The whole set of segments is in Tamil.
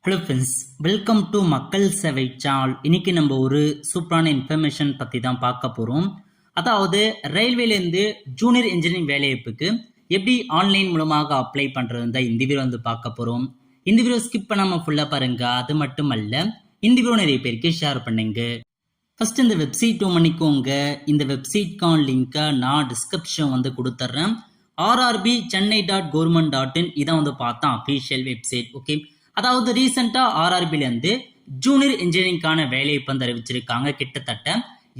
ஹலோ ஃப்ரெண்ட்ஸ், வெல்கம் டு மக்கள் சேவை சேனல். இன்னைக்கு நம்ம ஒரு சூப்பரான இன்ஃபர்மேஷன் பற்றி தான் பார்க்க போகிறோம். அதாவது ரயில்வேலேருந்து ஜூனியர் இன்ஜினியரிங் வேலைவாய்ப்புக்கு எப்படி ஆன்லைன் மூலமாக அப்ளை பண்ணுறது தான் இந்த வீடியோ பார்க்க போகிறோம். இந்த வீடியோ ஸ்கிப் பண்ணாமல் ஃபுல்லாக பாருங்க. அது மட்டும் அல்ல, இந்த வீடியோ நிறைய பேருக்கு ஷேர் பண்ணுங்க. ஃபர்ஸ்ட் இந்த வெப்சைட் பண்ணிக்கோங்க. இந்த வெப்சைட்கான லிங்கை நான் டிஸ்கிரிப்ஷன் கொடுத்துட்றேன். rrb.chennai.government.in இதான் பார்த்தா அஃபீஷியல் வெப்சைட். ஓகே, அதாவது ரீசெண்டாக ஆர்ஆர்பிலேருந்து ஜூனியர் இன்ஜினியரிங்கான வேலைவாய்ப்பு அறிவிச்சிருக்காங்க. கிட்டத்தட்ட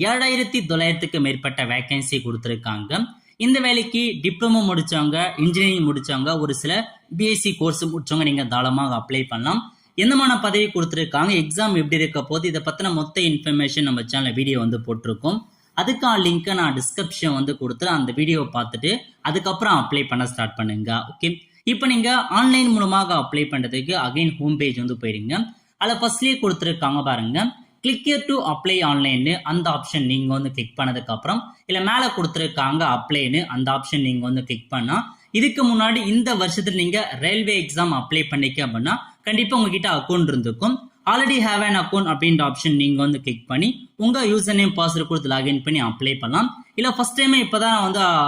7900க்கு மேற்பட்ட வேகன்சி கொடுத்துருக்காங்க. இந்த வேலைக்கு டிப்ளமோ முடிச்சவங்க, இன்ஜினியரிங் முடிச்சவங்க, ஒரு சில பிஎஸ்சி கோர்ஸ் முடிச்சவங்க நீங்கள் தாராளமாக அப்ளை பண்ணலாம். எந்தமான பதவி கொடுத்துருக்காங்க, எக்ஸாம் எப்படி இருக்க போது, இதை பற்றின மொத்த இன்ஃபர்மேஷன் நம்ம சேனல் வீடியோ போட்டிருக்கோம். அதுக்கான லிங்கை நான் டிஸ்கிரிப்ஷன் கொடுத்துறேன். அந்த வீடியோவை பார்த்துட்டு அதுக்கப்புறம் அப்ளை பண்ண ஸ்டார்ட் பண்ணுங்க. ஓகே, இப்போ நீங்கள் ஆன்லைன் மூலமாக அப்ளை பண்ணுறதுக்கு அகைன் ஹோம் பேஜ் போயிடுங்க. அதில் ஃபர்ஸ்ட்லேயே கொடுத்துருக்காங்க பாருங்க, கிளிக் ஹியர் டு அப்ளை ஆன்லைன்னு. அந்த ஆப்ஷன் நீங்கள் கிளிக் பண்ணதுக்கப்புறம் இல்லை மேலே கொடுத்துருக்காங்க அப்ளைன்னு, அந்த ஆப்ஷன் நீங்கள் கிளிக் பண்ணால் இதுக்கு முன்னாடி இந்த வருஷத்தில் நீங்கள் ரயில்வே எக்ஸாம் அப்ளை பண்ணிக்க அப்படின்னா கண்டிப்பாக உங்ககிட்ட அக்கௌண்ட் இருந்திருக்கும். ஆல்ரெடி ஹேவ் அன் அக்கௌண்ட் அப்படின்ற ஆப்ஷன் நீங்கள் கிளிக் பண்ணி உங்கள் யூசர் நேம் பாஸ்வேர்டு கொடுத்து லாகின் பண்ணி அப்ளை பண்ணலாம். இல்லை ஃபர்ஸ்ட் டைமே இப்போ தான்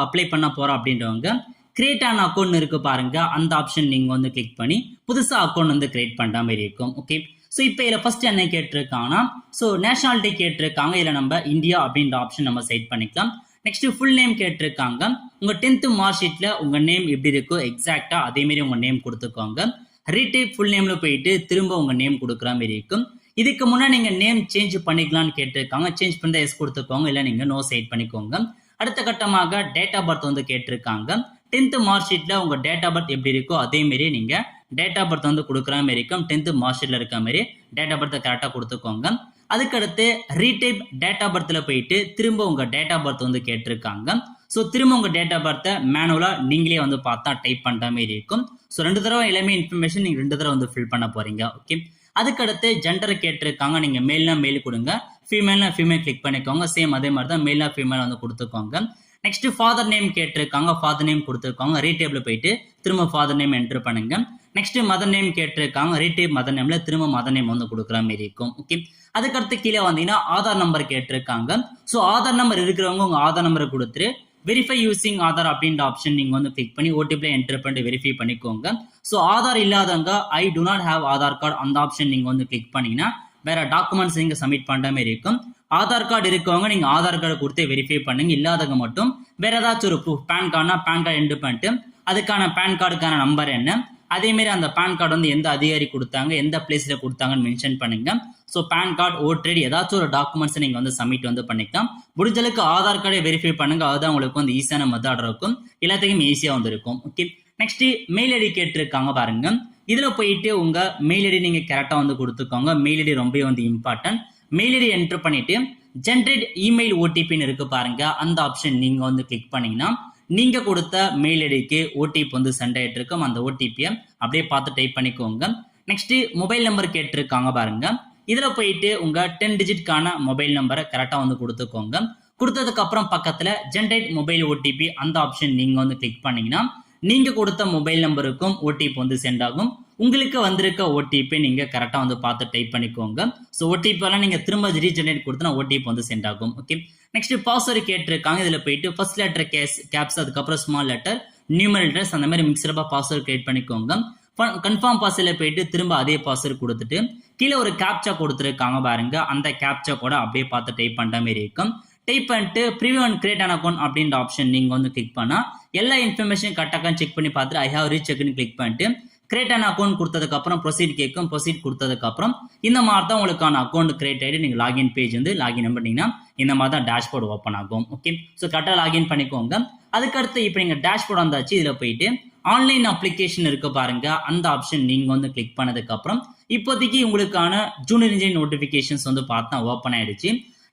அப்ளை பண்ண போகிறோம் அப்படின்றவங்க கிரியேட் ஆன் அக்கௌண்ட் இருக்கு பாருங்க, அந்த ஆப்ஷன் நீங்க கிளிக் பண்ணி புதுசா அக்கௌண்ட் கிரியேட் பண்ற மாதிரி இருக்கும். ஓகே, ஸோ இப்போ இதில் ஃபர்ஸ்ட் என்ன கேட்டிருக்காங்கன்னா, ஸோ நேஷனாலிட்டி கேட்டிருக்காங்க. இதில் நம்ம இந்தியா அப்படின்ற ஆப்ஷன் நம்ம செட் பண்ணிக்கலாம். நெக்ஸ்ட் ஃபுல் நேம் கேட்டிருக்காங்க. உங்க 10th மார்க் ஷீட்ல உங்க நேம் எப்படி இருக்கோ எக்ஸாக்டா அதே மாதிரி உங்க நேம் கொடுத்துக்கோங்க. ரீடைப் ஃபுல் நேம்ல போயிட்டு திரும்ப உங்க நேம் கொடுக்குற மாதிரி இருக்கும். இதுக்கு முன்னாடி நீங்க நேம் சேஞ்ச் பண்ணிக்கலாம்னு கேட்டிருக்காங்க. சேஞ்ச் பண்ண எஸ் கொடுத்துக்கோங்க, இல்லை நீங்க நோ செட் பண்ணிக்கோங்க. அடுத்த கட்டமாக டேட் ஆஃப் பர்த் கேட்டிருக்காங்க. 10th மார்க் ஷீட்ல உங்க டேட் ஆஃப் பர்த் எப்படி இருக்கோ அதே மாதிரி நீங்க டேட் ஆஃப் பர்த் கொடுக்குற மாதிரி இருக்கும். 10th மார்க் ஷீட்ல இருக்க மாதிரி டேட் ஆஃப் பர்த் கரெக்டா கொடுத்துக்கோங்க. அதுக்கடுத்து ரீடைப் டேட் ஆஃப் பர்த்ல போயிட்டு திரும்ப உங்க டேட் ஆஃப் பர்த் கேட்டிருக்காங்க. ஸோ திரும்ப உங்க டேட் ஆஃப் பர்த்தை மேனுவலா நீங்களே பார்த்தா டைப் பண்ற மாதிரி இருக்கும். ஸோ 2 தடவை எல்லாமே இன்ஃபர்மேஷன் நீங்க 2 தடவை ஃபில் பண்ண போறீங்க. ஓகே, அதுக்கடுத்து ஜெண்டர் கேட்டிருக்காங்க. நீங்க மேல்னா மேல் கொடுங்க, ஃபீமேல்னா ஃபீமேல் கிளிக் பண்ணிக்கோங்க. சேம் அதே மாதிரி தான் மேல்னா ஃபீமேல் கொடுத்துக்கோங்க. நெக்ஸ்ட் ஃபாதர் நேம் கேட்டிருக்காங்க, ஃபாதர் நேம் கொடுத்துருக்காங்க. ரீடேப்ல போயிட்டு திரும்ப ஃபாதர் நேம் என்டர் பண்ணுங்க. நெக்ஸ்ட் மதர் நேம் கேட்டிருக்காங்க. ரீடேப் மதர் நேம்ல திரும்ப மதர் நேம் கொடுக்குற மாதிரி இருக்கும். ஓகே, அதுக்கடுத்து கீழே வந்தீங்கன்னா ஆதார் நம்பர் கேட்டிருக்காங்க. ஸோ ஆதார் நம்பர் இருக்கிறவங்க உங்க ஆதார் நம்பரை கொடுத்துட்டு வெரிஃபை யூசிங் ஆதார் அப்படின்ற ஆப்ஷன் நீங்க கிளிக் பண்ணி ஓடிபில என்டர் பண்ணிட்டு வெரிஃபை பண்ணிக்கோங்க. ஸோ ஆதார் இல்லாதவங்க I do not have Aadhaar card அந்த ஆப்ஷன் நீங்க கிளிக் பண்ணீங்கன்னா வேற டாக்குமெண்ட்ஸ் நீங்க சப்மிட் பண்ற மாதிரி இருக்கும். ஆதார் கார்டு இருக்கவங்க நீங்க ஆதார் கார்டு கொடுத்து வெரிஃபை பண்ணுங்க. இல்லாதவங்க மட்டும் வேற ஏதாச்சும் ஒரு ப்ரூஃப், பேன் கார்டுனா பேன் கார்டு என்டர் பண்ணிட்டு அதுக்கான பேன் கார்டுக்கான நம்பர் என்ன, அதே மாதிரி அந்த பேன் கார்டு எந்த அதிகாரி கொடுத்தாங்க, எந்த பிளேஸ்ல கொடுத்தாங்கன்னு மென்ஷன் பண்ணுங்க. So PAN card, voter ID ஏதாச்சும் ஒரு டாக்குமெண்ட்ஸ் நீங்க சப்மிட் பண்ணிக்கலாம். முடிஞ்சளவுக்கு ஆதார் கார்டை வெரிஃபை பண்ணுங்க. அதுதான் உங்களுக்கு ஈஸியான மெத்தட் இருக்கும், எல்லாத்துக்கும் ஈஸியா இருக்கும். ஓகே, நெக்ஸ்ட் மெயில் ஐடி கேட்டிருக்காங்க பாருங்க. இதுல போயிட்டு உங்க மெயில் ஐடி நீங்க கரெக்டா கொடுத்துக்கோங்க. மெயில் ஐடி ரொம்ப இம்பார்ட்டன்ட். மெயில் ஐடி என்டர் பண்ணிட்டு ஜென்ரேட் இமெயில் ஓடிபின்னு இருக்கு பாருங்க, அந்த ஆப்ஷன் நீங்க கிளிக் பண்ணீங்கன்னா நீங்க கொடுத்த மெயில் ஐடிக்கு ஓடிபி சென்ட் ஆயிட்டு இருக்கும். அந்த ஓடிபியை அப்படியே பார்த்து டைப் பண்ணிக்கோங்க. நெக்ஸ்ட் மொபைல் நம்பர் கேட்டிருக்காங்க பாருங்க. இதுல போயிட்டு உங்க 10 டிஜிட்கான மொபைல் நம்பரை கரெக்டா கொடுத்துக்கோங்க. கொடுத்ததுக்கு அப்புறம் பக்கத்துல ஜென்ரேட் மொபைல் ஓடிபி அந்த ஆப்ஷன் நீங்க கிளிக் பண்ணீங்கன்னா நீங்க கொடுத்த மொபைல் நம்பருக்கும் ஓடிபி சென்ட் ஆகும். உங்களுக்கு வந்திருக்க ஓடிபி நீங்க கரெக்டா பார்த்து டைப் பண்ணிக்கோங்க. ஸோ ஓடிபி எல்லாம் நீங்க திரும்ப ரீஜெனரேட் கொடுத்தா ஓடிபி சென்ட் ஆகும். ஓகே, நெக்ஸ்ட் பாஸ்வேர்டு கேட்டிருக்காங்க. இதுல போயிட்டு ஃபர்ஸ்ட் லெட்டர் கேப்ஸ், அதுக்கப்புறம் ஸ்மால் லெட்டர், நியூமரல் லெட்டர்ஸ் அந்த மாதிரி மிக்சரப்பா பாஸ்வேர்டு கிரியேட் பண்ணிக்கோங்க. கன்ஃபார்ம் பாஸ்வேர்ட்ல போயிட்டு திரும்ப அதே பாஸ்வேர்டு கொடுத்துட்டு கீழே ஒரு கேப்சா கொடுத்துருக்காங்க பாருங்க, அந்த கேப்சா கூட அப்படியே பார்த்து டைப் பண்ற மாதிரி இருக்கும். டைப் பண்ணிட்டு preview and create an account அப்படின்ற ஆப்ஷன் நீங்க கிளிக் பண்ணா எல்லா இன்ஃபர்மேஷன் கரெக்டாக செக் பண்ணி பார்த்துட்டு ஐ ஹாவ் ரீசெக்னு கிளிக் பண்ணிட்டு கிரியேட் அன் அக்கௌண்ட் கொடுத்ததுக்கு அப்புறம் ப்ரொசீட் கேட்கும். ப்ரொசீட் கொடுத்ததுக்கு அப்புறம் இந்த மாதிரி தான் உங்களுக்கான அக்கௌண்ட் கிரியேட் ஆகிட்டு நீங்க லாகின் பேஜ் லாகின் பண்ணீங்கன்னா இந்த மாதிரி தான் டேஷ்போர்டு ஓப்பன் ஆகும். ஓகே, ஸோ கரெக்டாக லாகின் பண்ணிக்கோங்க. அதுக்கடுத்து இப்போ நீங்க டேஷ்போர்டு வந்தாச்சு. இதுல போயிட்டு ஆன்லைன் அப்ளிகேஷன் இருக்கு பாருங்க, அந்த ஆப்ஷன் நீங்க கிளிக் பண்ணதுக்கு அப்புறம் இப்போதைக்கு உங்களுக்கான ஜூனியர் இன்ஜினியரிங் நோட்டிபிகேஷன்ஸ் பார்த்தா ஓப்பன் ஆயிடுச்சு.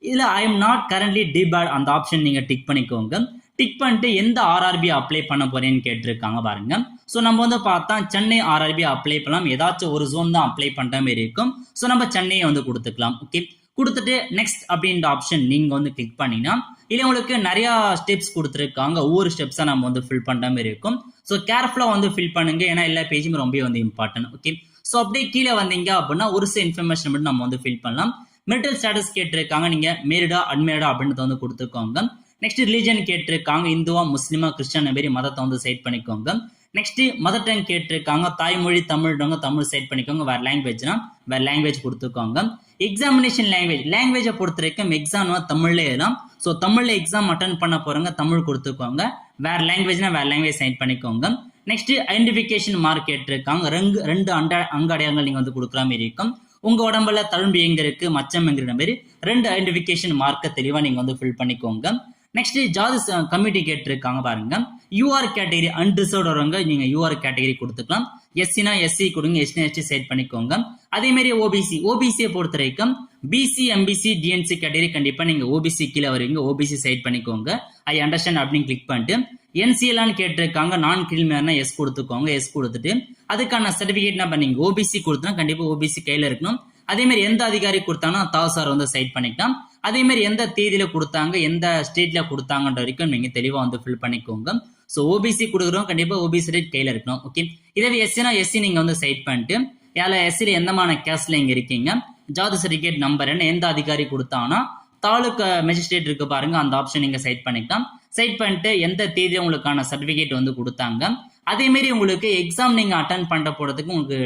இதுல I am not currently debate அந்த ஆப்ஷன் நீங்க டிக் பண்ணிக்கோங்க. டிக் பண்ணிட்டு எந்த ஆர்ஆர்பி அப்ளை பண்ண போறேன்னு கேட்டிருக்காங்க பாருங்க. ஸோ நம்ம பார்த்தா சென்னை ஆர்ஆர்பி அப்ளை பண்ணலாம். ஏதாச்சும் ஒரு ஜோன் தான் அப்ளை பண்ற மாதிரி இருக்கும். ஸோ நம்ம சென்னையை கொடுத்துக்கலாம். ஓகே, கொடுத்துட்டு நெக்ஸ்ட் அப்படின்ற ஆப்ஷன் நீங்க கிளிக் பண்ணீங்கன்னா இல்லை உங்களுக்கு நிறைய ஸ்டெப்ஸ் கொடுத்துருக்காங்க. ஒவ்வொரு ஸ்டெப்ஸா நம்ம ஃபில் பண்ற மாதிரி இருக்கும். ஸோ கேர்ஃபுல்லா ஃபில் பண்ணுங்க, ஏன்னா எல்லா பேஜுமே ரொம்ப இம்பார்ட்டன்ட். ஓகே, ஸோ அப்படியே கீழே வந்தீங்க அப்படின்னா ஒரு சில இன்ஃபர்மேஷன் மட்டும் நம்ம வந்து ஃபில் பண்ணலாம். மெரிட்டல் ஸ்டேட்டஸ் கேட்டிருக்காங்க, நீங்க மேரிடா அன்மேரிடா அப்படின்றத வந்து கொடுத்துக்கோங்க. நெக்ஸ்ட் ரிலீஜன் கேட்டிருக்காங்க, இந்துவா முஸ்லிமா கிறிஸ்டியன் மாரி மதத்தை வந்து செட் பண்ணிக்கோங்க. நெக்ஸ்ட் மதர் டங் கேட்டிருக்காங்க, தாய்மொழி தமிழ்ன்றவங்க தமிழ் செட் பண்ணிக்கோங்க, வேற லாங்குவேஜ்னா வேற லாங்குவேஜ் கொடுத்துக்கோங்க. எக்ஸாமினேஷன் லாங்குவேஜை பொறுத்த வரைக்கும் எக்ஸாம் தமிழ்ல எழுதலாம். ஸோ தமிழ்ல எக்ஸாம் அட்டன் பண்ண போறவங்க தமிழ் கொடுத்துக்கோங்க, வேற லாங்குவேஜ்னா வேற லாங்குவேஜ் செட் பண்ணிக்கோங்க. நெக்ஸ்ட் ஐடென்டிஃபிகேஷன் மார்க் கேட்டிருக்காங்க, ரெண்டு அங்க அடையாளங்கள் நீங்க வந்து கொடுக்குற மாதிரி இருக்கும். உங்க உடம்புல தழும்பு எங்க இருக்கு மச்சம் எங்கிற மாதிரி 2 ஐடென்டிஃபிகேஷன் மார்க்கை தெளிவா நீங்க வந்து ஃபில் பண்ணிக்கோங்க. நெக்ஸ்ட் ஜாதி கமிட்டி கேட்டிருக்காங்க பாருங்க, யூஆர் கேட்டகரி அன்ரிசர்வ்ட் வரவங்க நீங்க யூஆர் கேட்டகரி கொடுத்துக்கலாம். எஸ்சினா எஸ்சி கொடுங்க, எஸ்டி எஸ்டி செட் பண்ணிக்கோங்க. அதே மாதிரி ஓபிசியை பொறுத்த வரைக்கும் பிசி எம்பிசி டிஎன்சி கேட்டகரி கண்டிப்பா நீங்க ஓபிசி கீழே வருவீங்க, ஓபிசி செட் பண்ணிக்கோங்க. ஐ அண்டர்ஸ்டாண்ட் அப்படின்னு கிளிக் பண்ணிட்டு என்சிஎல்னு கேட்டிருக்காங்க, நான் கிரிமினல்னா எஸ் கொடுத்துக்கோங்க. எஸ் கொடுத்துட்டு அதுக்கான சர்டிபிகேட் நம்ம நீங்க ஓபிசி கொடுத்தா கண்டிப்பா ஓபிசி கையில இருக்கணும். அதே மாதிரி எந்த அதிகாரி கொடுத்தாங்கன்னா தாசார் வந்து சைட் பண்ணிக்கலாம். அதே மாதிரி எந்த தேதியில கொடுத்தாங்க, எந்த ஸ்டேட்ல கொடுத்தாங்கன்ற வரைக்கும் நீங்க தெளிவா வந்து ஃபில் பண்ணிக்கோங்க. ஸோ ஓபிசி கொடுக்குறோம் கண்டிப்பா ஓபிசி ரேட் கையில இருக்கணும். ஓகே, இதே எஸ்சினா எஸ்சி நீங்க வந்து சைட் பண்ணிட்டு எஸ்சில எந்தமான கேஸ்ல இங்க இருக்கீங்க, ஜாதி சர்டிபிகேட் நம்பர் என்ன, எந்த அதிகாரி கொடுத்தாங்கன்னா தாலுக்கா மேஜிஸ்ட்ரேட் இருக்கு பாருங்க, அந்த ஆப்ஷன் நீங்க சைட் பண்ணிக்கலாம். சைட் பண்ணிட்டு எந்த தேதியில உங்களுக்கான சர்டிபிகேட் வந்து கொடுத்தாங்க. அதே மாதிரி உங்களுக்கு எக்ஸாம் நீங்க அட்டன் பண்ண போறதுக்கு உங்களுக்கு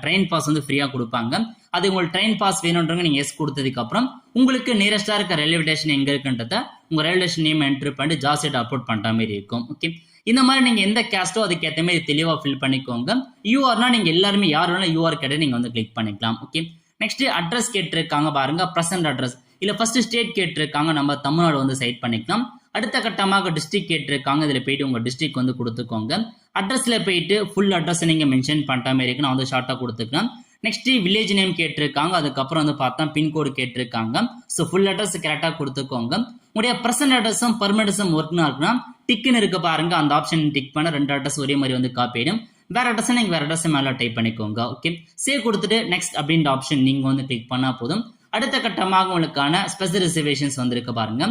ட்ரெயின் பாஸ் வந்து ஃப்ரீயா கொடுப்பாங்க. அது உங்களுக்கு ட்ரெயின் பாஸ் வேணும்ன்றவங்க நீங்க எஸ் கொடுத்ததுக்கு அப்புறம் உங்களுக்கு நியரஸ்டா இருக்க ரயில்வே ஸ்டேஷன் எங்க இருக்குன்றத உங்க ரயில்வே ஸ்டேஷன் நேம் என்ட்ரு பண்ணி ஜாஸ்ட் அப்லோட் பண்ற மாதிரி இருக்கும். ஓகே, இந்த மாதிரி நீங்க எந்த கேஸ்டோ அதுக்கு ஏற்ற மாதிரி தெளிவா ஃபில் பண்ணிக்கோங்க. யூஆர்னா நீங்க எல்லாருமே யார் வேணா யூஆர் கேட்ட நீங்க வந்து கிளிக் பண்ணிக்கலாம். ஓகே, நெக்ஸ்ட் அட்ரஸ் கேட்டிருக்காங்க பாருங்க, பிரசன்ட் அட்ரஸ் இல்ல ஃபர்ஸ்ட் ஸ்டேட் கேட்டிருக்காங்க, நம்ம தமிழ்நாடு வந்து சைட் பண்ணிக்கலாம். அடுத்த கட்டமாக டிஸ்ட்ரிக்ட் கேட்டிருக்காங்க, இதுல போயிட்டு உங்க டிஸ்ட்ரிக்ட் வந்து கொடுத்துக்கோங்க. அட்ரஸ்ல போயிட்டு ஃபுல் அட்ரஸ் நீங்க மென்ஷன் பண்ற மாதிரி இருக்கு, நான் வந்து ஷார்ட்டா கொடுத்துக்கலாம். நெக்ஸ்ட் வில்லேஜ் நேம் கேட்டிருக்காங்க, அதுக்கப்புறம் வந்து பார்த்தா பின்கோடு கேட்டிருக்காங்க. ஸோ ஃபுல் அட்ரஸ் கரெக்டா கொடுத்துக்கோங்க. உங்களுடைய பிரசன்ட் அட்ரஸும் பர்மனன்ஸும் ஒர்க்னா இருக்குன்னா டிக்குன்னு இருக்கு பாருங்க, அந்த ஆப்ஷன் டிக் பண்ண 2 அட்ரஸ் ஒரே மாதிரி வந்து காப்பி ஆயிடும். வேற அட்ரஸ் நீங்க வேற அட்ரஸ் மேல டைப் பண்ணிக்கோங்க. ஓகே, சேவ் கொடுத்துட்டு நெக்ஸ்ட் அப்படின்ற ஆப்ஷன் நீங்க வந்து கிளிக் பண்ணா போதும். அடுத்த கட்டமாக உங்களுக்கான ஸ்பெஷல் ரிசர்வேஷன்ஸ் வந்திருக்கு பாருங்க.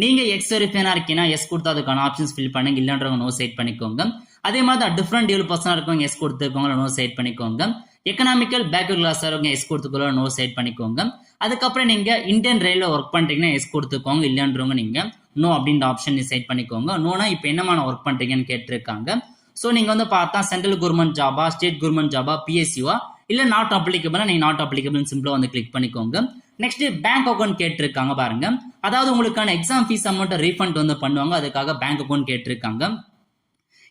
நீங்க எக்ஸ் வெரிஃபைனா இருக்கீங்கன்னா எஸ் கொடுத்து அதுக்கான ஆப்ஷன்ஸ் ஃபில் பண்ணுங்க, இல்லன்றவங்க நோ செட் பண்ணிக்கோங்க. அதே மாதிரி தான் டிஃபரெண்ட் டியூல் பர்சனா இருக்கவங்க எஸ் கொடுத்துக்கோங்க, நோ செட் பண்ணிக்கோங்க. எக்கனாமிக்கல் பேக்வர்ட் கிளாஸ் இருக்கவங்க எஸ் கொடுத்துக்கோங்க, நோ செட் பண்ணிக்கோங்க. அதுக்கப்புறம் நீங்க இந்தியன் ரயில்வே ஒர்க் பண்றீங்கன்னா எஸ் கொடுத்துக்கோங்க, இல்லன்றவங்க நீங்க நோ அப்படின்ற ஆப்ஷன் செட் பண்ணிக்கோங்க. நோனா இப்ப என்னமான ஒர்க் பண்றீங்கன்னு கேட்டிருக்காங்க. ஸோ நீங்க வந்து பார்த்தா சென்ட்ரல் கவர்மெண்ட் ஜாபா, ஸ்டேட் கவர்மெண்ட் ஜாபா, பிஎஸ்சிவா இல்ல நாட் அப்ளிகபிளா நீங்க நாட் அப்ளிகபிள் சிம்பிளா வந்து கிளிக் பண்ணிக்கோங்க. நெக்ஸ்ட் பேங்க் அக்கௌண்ட் கேட்டிருக்காங்க பாருங்க, அதாவது உங்களுக்கான எக்ஸாம் ஃபீஸ் அமௌண்ட் ரீஃபண்ட் வந்து பண்ணுவாங்க, அதுக்காக பேங்க் அக்கௌண்ட் கேட்டிருக்காங்க.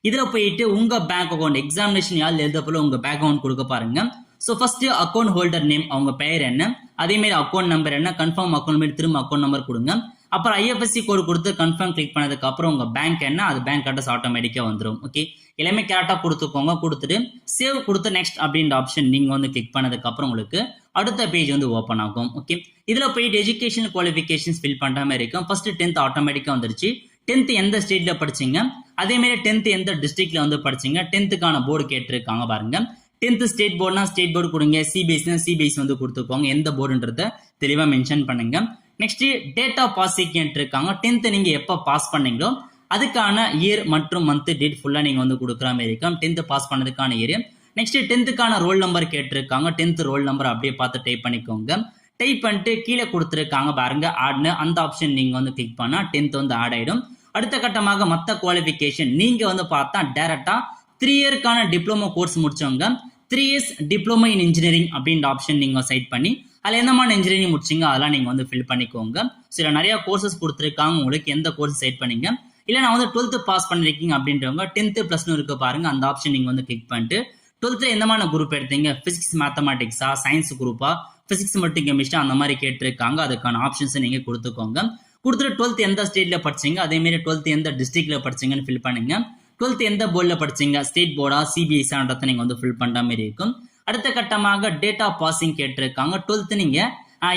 இதுல போயிட்டு உங்க பேங்க் அக்கௌண்ட் எக்ஸாமினேஷன் யார் எழுதப்போல உங்க பேங்க் அக்கௌண்ட் கொடுக்க பாருங்க. So first account holder name, அவங்க பெயர் என்ன, அதே மாதிரி அக்கௌண்ட் நம்பர் என்ன, கன்ஃபார்ம் அக்கௌண்ட் மாதிரி திரும்ப அக்கௌண்ட் நம்பர் கொடுங்க. அப்புறம் ஐஎஃப்எஸ்சி கோடு கொடுத்து கன்ஃபார்ம் கிளிக் பண்ணதுக்கு அப்புறம் உங்க பேங்க் என்ன, அது பேங்க் அட்ரஸ் ஆட்டோமேட்டிக்கா வந்துடும். ஓகே, எல்லாமே கரெக்டா கொடுத்துக்கோங்க. கொடுத்துட்டு சேவ் கொடுத்து நெக்ஸ்ட் அப்படின்ற ஆப்ஷன் நீங்க வந்து கிளிக் பண்ணதுக்கு அப்புறம் உங்களுக்கு அடுத்த பேஜ் வந்து ஓப்பன் ஆகும். ஓகே, இதுல போயிட்டு எஜுகேஷன் குவாலிஃபிகேஷன்ஸ் ஃபில் பண்ற மாதிரி இருக்கும். ஃபர்ஸ்ட் 10th ஆட்டோமேட்டிக்கா வந்துருச்சு. 10th எந்த ஸ்டேட்ல படிச்சீங்க, அதே மாதிரி 10th எந்த டிஸ்ட்ரிக்ட்ல வந்து படிச்சீங்க, 10th போர்டு கேட்டிருக்காங்க பாருங்க. 10th ஸ்டேட் போர்டுனா ஸ்டேட் போர்டு கொடுங்க, சிபிஎஸ்சினா சிபிஎஸ்சி வந்து கொடுத்துக்கோங்க, எந்த போர்டுன்றத தெளிவா மென்ஷன் பண்ணுங்க. நெக்ஸ்ட் டேட் ஆஃப் பாஸ் கேட்டிருக்காங்க, 10th நீங்க எப்ப பாஸ் பண்ணீங்களோ அதுக்கான இயர் மற்றும் மந்த் டேட் ஃபுல்லா நீங்க வந்து கொடுக்குற மாதிரி இருக்கும். 10th பாஸ் பண்ணதுக்கான year. Next 10th roll number கேட்டிருக்காங்க, 10th ரோல் நம்பர் அப்படியே பார்த்து டைப் பண்ணிக்கோங்க. டைப் பண்ணிட்டு கீழே கொடுத்துருக்காங்க பாருங்க ஆட்னு, அந்த ஆப்ஷன் நீங்க வந்து கிளிக் பண்ணா 10th வந்து ஆட் ஆயிடும். அடுத்த கட்டமாக மத்த குவாலிஃபிகேஷன் நீங்க வந்து பார்த்தா டைரக்டா 3 இயர்க்கான டிப்ளமோ கோர்ஸ் முடிச்சவங்க 3 இயர்ஸ் டிப்ளமோ இன் இன்ஜினியரிங் அப்படின்ற ஆப்ஷன் நீங்க சைட் பண்ணி அதுல என்னமான இன்ஜினியரிங் முடிச்சிங்க அதெல்லாம் நீங்க வந்து ஃபில் பண்ணிக்கோங்க. சில நிறைய கோர்சஸ் கொடுத்துருக்காங்க, உங்களுக்கு எந்த கோர்ஸ் சைட் பண்ணீங்க. இல்ல நான் வந்து 12th பாஸ் பண்ணிருக்கீங்க அப்படின்றவங்க 10th +1 இருக்கு பாருங்க, அந்த ஆப்ஷன் நீங்க வந்து கிளிக் பண்ணிட்டு 12th எந்தமான குரூப் எடுத்தீங்க, பிசிக்ஸ் மேத்தமேட்டிக்ஸா, சயின்ஸ் குரூப்பா, பிசிக்ஸ் மட்டும் கெமிஸ்ட்ரி அந்த மாதிரி கேட்டிருக்காங்க, அதுக்கான ஆப்ஷன்ஸ் நீங்க கொடுத்துக்கோங்க. கொடுத்துட்டு 12th எந்த ஸ்டேட்ல படிச்சீங்க, அதே மாதிரி 12th எந்த டிஸ்ட்ரிக்ட்ல படிச்சீங்கன்னு ஃபில் பண்ணுங்க. 12th எந்த போர்டுல படிச்சீங்க, ஸ்டேட் போர்டா சிபிஎஸ்சின்றத நீங்க வந்து ஃபில் பண்ற மாதிரி இருக்கும். அடுத்த கட்டமாக டேட் ஆஃப் பாசிங் கேட்டிருக்காங்க. 12th நீங்க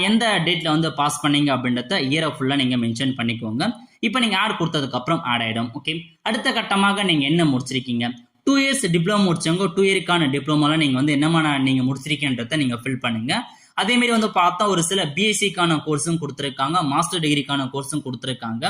எந்த டேட்ல வந்து பாஸ் பண்ணீங்க அப்படின்றத இயரை ஃபுல்லா நீங்க மென்ஷன் பண்ணிக்கோங்க. இப்போ நீங்க ஆட் கொடுத்ததுக்கு அப்புறம் ஆட் ஆயிடும். ஓகே, அடுத்த கட்டமாக நீங்க என்ன முடிச்சிருக்கீங்க, 2 இயர்ஸ் டிப்ளமோ முடிச்சவங்க 2 இயருக்கான டிப்ளமோல நீங்க வந்து என்னமான நீங்க முடிச்சிருக்கீன்றத நீங்க ஃபில் பண்ணுங்க. அதே மாதிரி வந்து பார்த்தா ஒரு சில பிஎஸ்சிக்கான கோர்ஸும் கொடுத்துருக்காங்க, மாஸ்டர் டிகிரிக்கான கோர்ஸும் கொடுத்துருக்காங்க.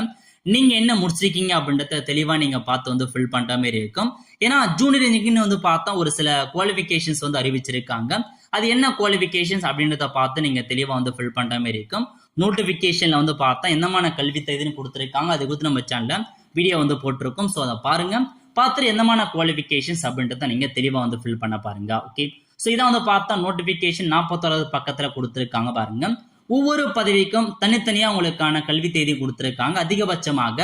நீங்க என்ன முடிச்சிருக்கீங்க அப்படின்றத தெளிவா நீங்க பார்த்து வந்து ஃபில் பண்ற மாதிரி இருக்கும். ஏன்னா ஜூனியர் இன்ஜினியரிங் வந்து பார்த்தா ஒரு சில குவாலிஃபிகேஷன்ஸ் வந்து அறிவிச்சிருக்காங்க. அது என்ன குவாலிஃபிகேஷன்ஸ் அப்படின்றத பார்த்து நீங்க தெளிவா வந்து ஃபில் பண்ற மாதிரி இருக்கும். நோட்டிபிகேஷன்ல வந்து பார்த்தா என்னமான கல்வி தகுதின்னு கொடுத்துருக்காங்க. அது குறித்து நம்ம சேனல்ல வீடியோ வந்து போட்டிருக்கோம். ஸோ அதை பாருங்க, பார்த்துட்டு என்னமான குவாலிஃபிகேஷன்ஸ் அப்படின்றத நீங்க தெளிவா வந்து ஃபில் பண்ண பாருங்க. ஓகே, ஸோ இதான் வந்து பார்த்தா நோட்டிபிகேஷன் 41வது பக்கத்துல கொடுத்துருக்காங்க பாருங்க. ஒவ்வொரு பதவிக்கும் தனித்தனியா உங்களுக்கான கல்வி தேதி கொடுத்துருக்காங்க. அதிகபட்சமாக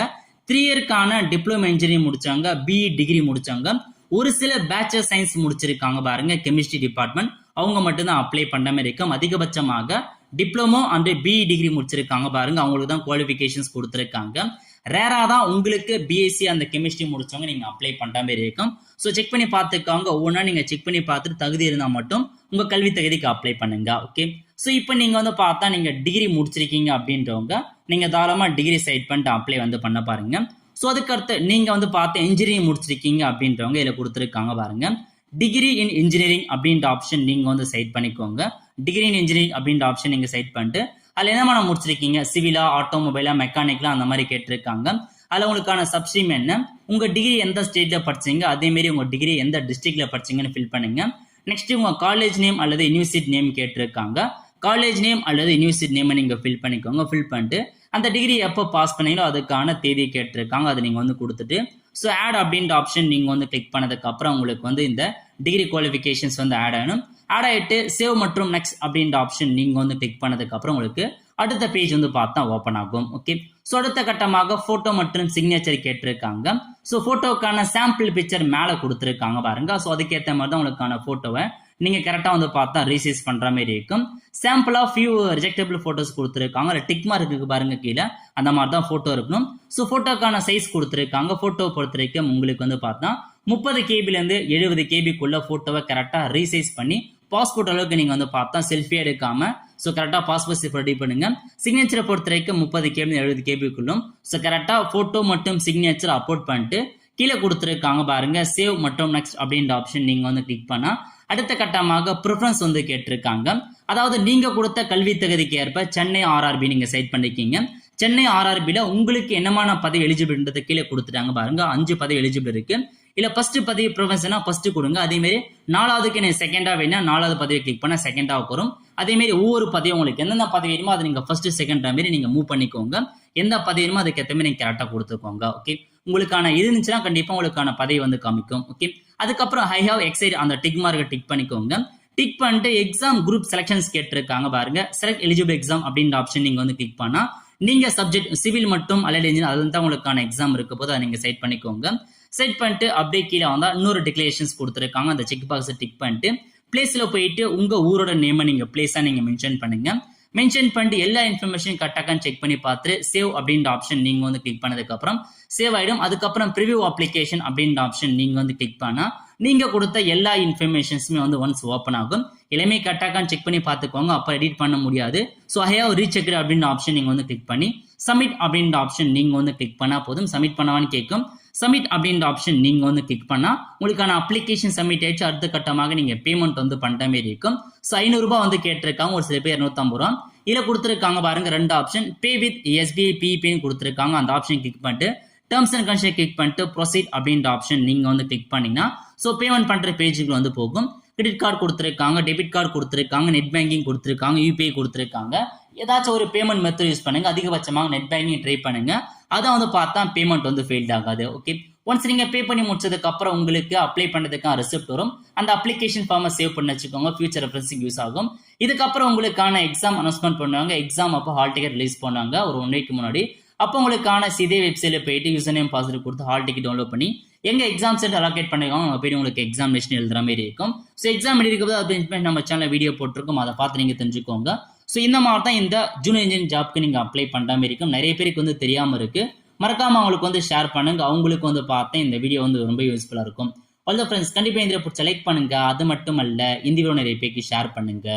3 இயர்க்கான டிப்ளமோ இன்ஜினியரிங் முடிச்சவங்க, பிஇ டிகிரி முடிச்சவங்க, ஒரு சில பேச்சுலர் சயின்ஸ் முடிச்சிருக்காங்க பாருங்க கெமிஸ்ட்ரி டிபார்ட்மெண்ட், அவங்க மட்டும் தான் அப்ளை பண்ண மாதிரி இருக்கும். அதிகபட்சமாக டிப்ளமோ அண்ட் பிஇ டிகிரி முடிச்சிருக்காங்க பாருங்க, அவங்களுக்கு தான் குவாலிஃபிகேஷன்ஸ் கொடுத்துருக்காங்க. ரேரா தான் உங்களுக்கு பிஎஸ்சி அந்த கெமிஸ்ட்ரி முடிச்சவங்க நீங்க அப்ளை பண்ற மாதிரி இருக்கும். ஸோ செக் பண்ணி பார்த்துக்காங்க. ஒவ்வொன்றா நீங்க செக் பண்ணி பார்த்துட்டு தகுதி இருந்தால் மட்டும் உங்க கல்வி தகுதிக்கு அப்ளை பண்ணுங்க. ஓகே, ஸோ இப்போ நீங்க வந்து பார்த்தா நீங்க டிகிரி முடிச்சிருக்கீங்க அப்படின்றவங்க நீங்க தாராளமா டிகிரி சைட் பண்ணிட்டு அப்ளை வந்து பண்ண பாருங்க. ஸோ அதுக்கடுத்து நீங்க வந்து பார்த்து இன்ஜினியரிங் முடிச்சிருக்கீங்க அப்படின்றவங்க இதில் கொடுத்துருக்காங்க பாருங்க. டிகிரி இன் இன்ஜினியரிங் அப்படின்ற ஆப்ஷன் நீங்க வந்து சைட் பண்ணிக்கோங்க. டிகிரி இன் இன்ஜினியரிங் அப்படின்ற ஆப்ஷன் நீங்க சைட் பண்ணிட்டு அதில் என்ன முடிச்சிருக்கீங்க, சிவிலா, ஆட்டோமொபைலா, மெக்கானிக்கலா அந்த மாதிரி கேட்டிருக்காங்க. அதில் உங்களுக்கான சப்ஸ்ட்ரீம் என்ன, உங்க டிகிரி எந்த ஸ்டேட்ல படிச்சீங்க, அதே மாதிரி உங்க டிகிரி எந்த டிஸ்ட்ரிக்ட்ல படிச்சீங்கன்னு ஃபில் பண்ணுங்க. நெக்ஸ்ட் உங்க காலேஜ் நேம் அல்லது யூனிவர்சிட்டி நேம் கேட்டிருக்காங்க. காலேஜ் நேம் அல்லது யூனிவர்சிட்டி நேம் நீங்க ஃபில் பண்ணிக்கோங்க. ஃபில் பண்ணிட்டு அந்த டிகிரி எப்போ பாஸ் பண்ணீங்களோ அதுக்கான தேதி கேட்டிருக்காங்க, அதை நீங்க வந்து கொடுத்துட்டு ஸோ ஆட் அப்படின்ற ஆப்ஷன் நீங்க வந்து கிளிக் பண்ணதுக்கு அப்புறம் உங்களுக்கு வந்து இந்த டிகிரி குவாலிஃபிகேஷன்ஸ் வந்து ஆட் ஆகணும். ஆட் ஆகிட்டு சேவ் மற்றும் நெக்ஸ்ட் அப்படின்ற ஆப்ஷன் நீங்க வந்து கிளிக் பண்ணதுக்கு அப்புறம் உங்களுக்கு அடுத்த பேஜ் வந்து பார்த்தா ஓப்பன் ஆகும். ஓகே, ஸோ அடுத்த கட்டமாக போட்டோ மற்றும் சிக்னேச்சர் கேட்டிருக்காங்க. ஸோ போட்டோக்கான சாம்பிள் பிக்சர் மேலே கொடுத்துருக்காங்க பாருங்க. ஸோ அதுக்கேற்ற மாதிரி தான் உங்களுக்கான போட்டோவை நீங்க கரெக்டாக வந்து பார்த்தா ரீசைஸ் பண்ற மாதிரி இருக்கும். சாம்பிள் ஆஃப் ஃபியூ ரிஜெக்டபிள் போட்டோஸ் கொடுத்துருக்காங்க. டிக் மார்க் இருக்கு பாருங்க கீழே, அந்த மாதிரி தான் போட்டோ இருக்கணும். ஸோ போட்டோக்கான சைஸ் கொடுத்துருக்காங்க. போட்டோ பொறுத்த வரைக்கும் உங்களுக்கு வந்து பார்த்தா 30 கேபிலேருந்து 70 கேபிக்குள்ள போட்டோவை கரெக்டாக ரீசைஸ் பண்ணி பாஸ்போர்ட் அளவுக்கு நீங்க வந்து பார்த்தா செல்ஃபி எடுக்காம ஸோ கரெக்டாக பாஸ்போர்ட் ரெடி பண்ணுங்க. சிக்னேச்சரை பொறுத்த வரைக்கும் 30 கேபி 70 கேபிக்குள்ளும் ஸோ கரெக்டாக போட்டோ மற்றும் சிக்னேச்சர் அப்லோட் பண்ணிட்டு கீழே கொடுத்துருக்காங்க பாருங்க சேவ் மற்றும் நெக்ஸ்ட் அப்படின்ற ஆப்ஷன் நீங்க வந்து கிளிக் பண்ணா அடுத்த கட்டமாக ப்ரிஃபரன்ஸ் வந்து கேட்டிருக்காங்க. அதாவது நீங்க கொடுத்த கல்வி தகுதிக்கு ஏற்ப சென்னை ஆர்ஆர்பி நீங்க செட் பண்ணிருக்கீங்க. சென்னை ஆர்ஆர்பில உங்களுக்கு என்னமான பதவி எலிஜிபிள்ன்றது கீழே கொடுத்துட்டாங்க பாருங்க. 5 பதவி எலிஜிபிள் இருக்கு. இல்ல ஃபர்ஸ்ட் பதவி ப்ரிஃபரன்ஸ்னா ஃபர்ஸ்ட் கொடுங்க. அதே மாதிரி 4வதுக்கு நீங்க செகண்டா வேணா 4வது பதவியை கிளிக் பண்ணா செகண்டாக வரும். அதே மாதிரி ஒவ்வொரு பதவியும் உங்களுக்கு எந்தெந்த பதவி வேணுமோ அதை நீங்க ஃபர்ஸ்ட் செகண்ட் மாதிரி நீங்க மூவ் பண்ணிக்கோங்க. எந்த பதவி வேணுமோ அதுக்கு ஏற்ற மாதிரி நீங்க கரெக்டா கொடுத்துக்கோங்க. ஓகே, உங்களுக்கான இருந்துச்சுன்னா கண்டிப்பா உங்களுக்கான பதவி வந்து காமிக்கும். ஓகே, அதுக்கப்புறம் ஐ ஹவ் எக்ஸைட் அந்த டிக் மார்க்கை டிக் பண்ணிக்கோங்க. டிக் பண்ணிட்டு எக்ஸாம் குரூப் செலக்ஷன்ஸ் கேட்டிருக்காங்க பாருங்க. செலக்ட் எலிஜிபிள் எக்ஸாம் அப்படின்ற ஆப்ஷன் நீங்க வந்து கிளிக் பண்ணா நீங்க சப்ஜெக்ட் சிவில் மற்றும் அலைட் இன்ஜினியர் அதுல தான் உங்களுக்கான எக்ஸாம் இருக்க போது அதை நீங்க செட் பண்ணிக்கோங்க. செட் பண்ணிட்டு அப்படியே கீழே வந்தா இன்னொரு டிக்ளரேஷன்ஸ் கொடுத்துருக்காங்க. அந்த செக் பாக்ஸை டிக் பண்ணிட்டு பிளேஸ்ல போயிட்டு உங்க ஊரோட நேமை நீங்க பிளேஸா நீங்க மென்ஷன் பண்ணுங்க. மென்ஷன் பண்ணிட்டு எல்லா இன்ஃபர்மேஷன் கரெக்டாக செக் பண்ணி பார்த்துட்டு சேவ் அப்படின்ற ஆப்ஷன் நீங்க வந்து கிளிக் பண்ணதுக்கு அப்புறம் சேவ் ஆயிடும். அதுக்கப்புறம் ப்ரிவியூ அப்ளிகேஷன் அப்படின்ற ஆப்ஷன் நீங்க வந்து கிளிக் பண்ணா நீங்க கொடுத்த எல்லா இன்ஃபர்மேஷன்ஸுமே வந்து ஒன்ஸ் ஓப்பன் ஆகும். எல்லாமே கரெக்டாக செக் பண்ணி பார்த்துக்கோங்க, அப்போ எடிட் பண்ண முடியாது. ஸோ ஐ ஹவ் ரீசெக்ட் அப்படின்ற ஆப்ஷன் நீங்க வந்து கிளிக் பண்ணி சப்மிட் அப்படின்ற ஆப்ஷன் நீங்க வந்து கிளிக் பண்ணா போதும். சப்மிட் பண்ணவான்னு கேட்கும். சப்மிட் அப்படின்ற ஆப்ஷன் நீங்க வந்து கிளிக் பண்ணா உங்களுக்கான அப்ளிகேஷன் சப்மிட் ஆயிடுச்சு. அடுத்த கட்டமாக நீங்க பேமெண்ட் வந்து பண்ற மாதிரி இருக்கும். ஸோ 500 ரூபாய் வந்து கேட்டிருக்காங்க, ஒரு சில பேர் 250 ரூபா. இதில் கொடுத்துருக்காங்க பாருங்க 2 ஆப்ஷன், பே வித் எஸ்பிஐ பிபின்னு கொடுத்துருக்காங்க. அந்த ஆப்ஷன் கிளிக் பண்ணிட்டு டர்ம்ஸ் அண்ட் கண்டிஷன் கிளிக் பண்ணிட்டு ப்ரொசீட் அப்படின்ற ஆப்ஷன் நீங்க வந்து கிளிக் பண்ணீங்கன்னா ஸோ பேமெண்ட் பண்ற பேஜுக்கு வந்து போகும். கிரெடிட் கார்டு கொடுத்துருக்காங்க, டெபிட் கார்டு கொடுத்துருக்காங்க, நெட் பேங்கிங் கொடுத்துருக்காங்க, யூபிஐ கொடுத்துருக்காங்க. ஏதாச்சும் ஒரு பேமெண்ட் மெத்தட் யூஸ் பண்ணுங்க. அதிகபட்சமாக நெட் பேங்கிங் ட்ரை பண்ணுங்க. அதை வந்து பார்த்தா பேமெண்ட் வந்து ஃபெயில்ட் ஆகாது. ஓகே, ஒன்ஸ் நீங்க பே பண்ணி முடிச்சதுக்கு அப்புறம் உங்களுக்கு அப்ளை பண்ணதுக்கான ரெசிப்ட் வரும். அந்த அப்ளிகேஷன் ஃபார்மை சேவ் பண்ணி வச்சுக்கோங்க, ஃபியூச்சர் ரெஃபரன்ஸுக்கு யூஸ் ஆகும். இதுக்கப்புறம் உங்களுக்கான எக்ஸாம் அனௌன்ஸ்மெண்ட் பண்ணுவாங்க. எக்ஸாம் அப்போ ஹால் டிக்கெட் ரிலீஸ் பண்ணுவாங்க ஒரு 1 வீக் முன்னாடி. அப்போ உங்களுக்கான இதே வெப்சைட்ல போயிட்டு யூசர் நேம் பாஸ்வேர்ட் கொடுத்து ஹால் டிக்கெட் டவுன்லோட் பண்ணி எங்க எக்ஸாம் சென்டர் அலோகேட் பண்ணிருக்காங்க அங்கே போய் உங்களுக்கு எக்ஸாமினேஷன் எழுதுற மாதிரி இருக்கும். ஸோ எக்ஸாம் எழுதிருக்கும் போது அது நம்ம சேனல் வீடியோ போட்டிருக்கோம், அதை பார்த்து நீங்க தெரிஞ்சுக்கோங்க. ஸோ இந்த மாதிரி தான் இந்த ஜூனியர் இன்ஜினியரிங் ஜாப்க்கு நீங்க அப்ளை பண்ற மாதிரி இருக்கும். நிறைய பேருக்கு வந்து தெரியாம இருக்கு. மறக்காம அவங்களுக்கு வந்து ஷேர் பண்ணுங்க. அவங்களுக்கு வந்து பார்த்தேன் இந்த வீடியோ வந்து ரொம்ப யூஸ்ஃபுல்லா இருக்கும். ஆல் தி ஃப்ரெண்ட்ஸ், கண்டிப்பா இந்த பிடிச்ச லைக் பண்ணுங்க. அது மட்டும் அல்ல, இந்த வீடியோ நிறைய பேருக்கு ஷேர் பண்ணுங்க.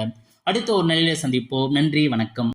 அடுத்த ஒரு நிலையில சந்திப்போம். நன்றி, வணக்கம்.